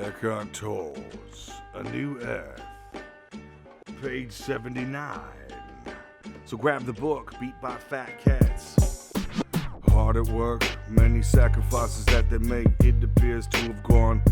Eckhart Tolle's A New Earth, page 79. So grab the book, beat by Fatcats. Hard at work, many sacrifices that they make. It appears to have gone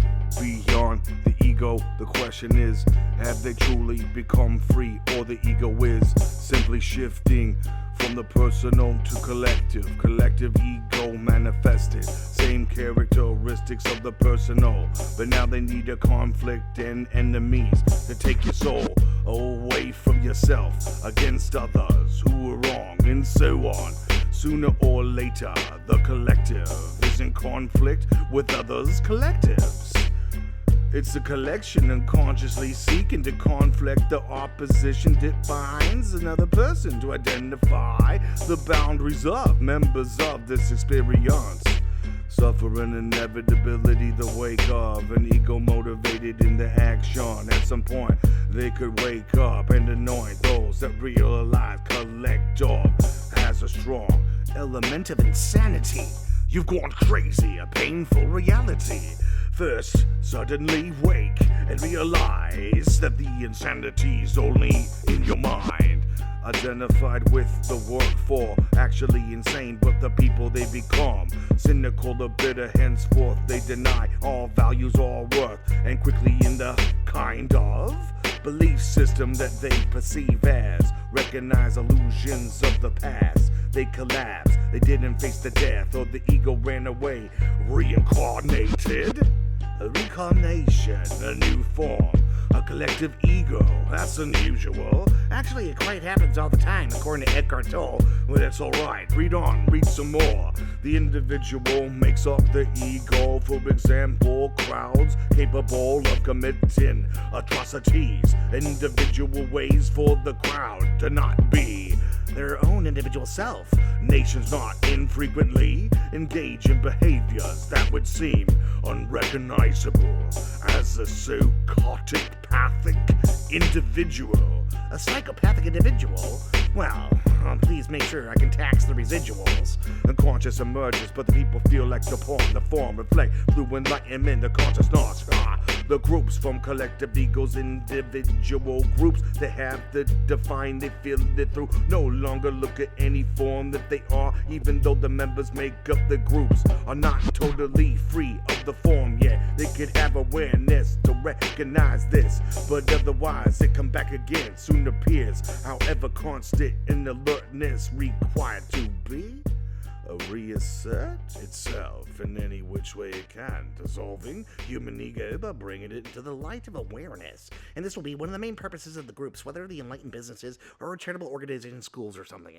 beyond the ego. The question is, have they truly become free, or the ego is simply shifting from the personal to collective? Collective ego manifested, same characteristics of the personal, but now they need a conflict and enemies to take your soul away from yourself against others who are wrong, and so on. Sooner or later, the collective is in conflict with others' collectives. It's a collection unconsciously seeking to conflict the opposition that binds another person to identify the boundaries of members of this experience. Suffer an inevitability, the wake of an ego motivated into action. At some point, they could wake up and anoint those that realize collective has a strong element of insanity. You've gone crazy, a painful reality. First, suddenly wake and realize that the insanity's only in your mind. Identified with the work for actually insane, but the people they become cynical, the bitter, henceforth they deny all values, all worth, and quickly in the kind of belief system that they perceive as recognize illusions of the past. They collapse, they didn't face the death, or the ego ran away, reincarnated. A reincarnation, a new form, a collective ego. That's unusual. Actually, it quite happens all the time, according to Eckhart Tolle. But it's alright, read on, read some more. The individual makes up the ego. For example, crowds capable of committing atrocities. Individual ways for the crowd to not be their own individual self. Nations not infrequently engage in behaviors that would seem unrecognizable as a psychopathic individual. A psychopathic individual? Well, please make sure I can tax the residuals. Unconscious emerges, but the people feel like the form reflect through enlightenment, the consciousness. The groups from collective egos, individual groups that have to define, they feel it through. No longer look at any form that they are, even though the members make up the groups are not totally free of the form yet. They could have awareness to recognize this, but otherwise it come back again. Soon appears, however constant in alertness required to be. Reassert itself in any which way it can, dissolving human ego by bringing it into the light of awareness. And this will be one of the main purposes of the groups, whether the enlightened businesses or charitable organizations, schools, or something.